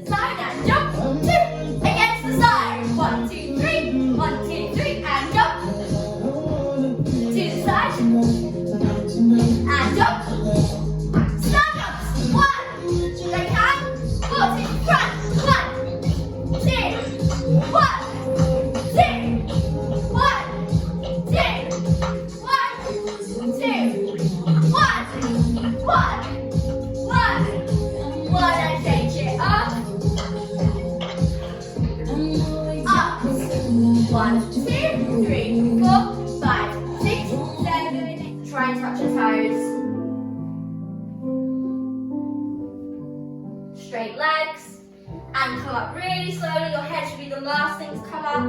Side and jump. 2 against the side. 1, 2, 3. 1, 2, 3 and jump. To the side and jump. Stand ups. 1. Right hand. 4 to front. 1, 2. 1, 2. 1, 2. 1, 2. 1, 1. 1 and change it up. Up. 1, 2, 3, 4, 5, 6, 7. Try and touch your toes. Straight legs. And come up really slowly. Your head should be the last thing to come up.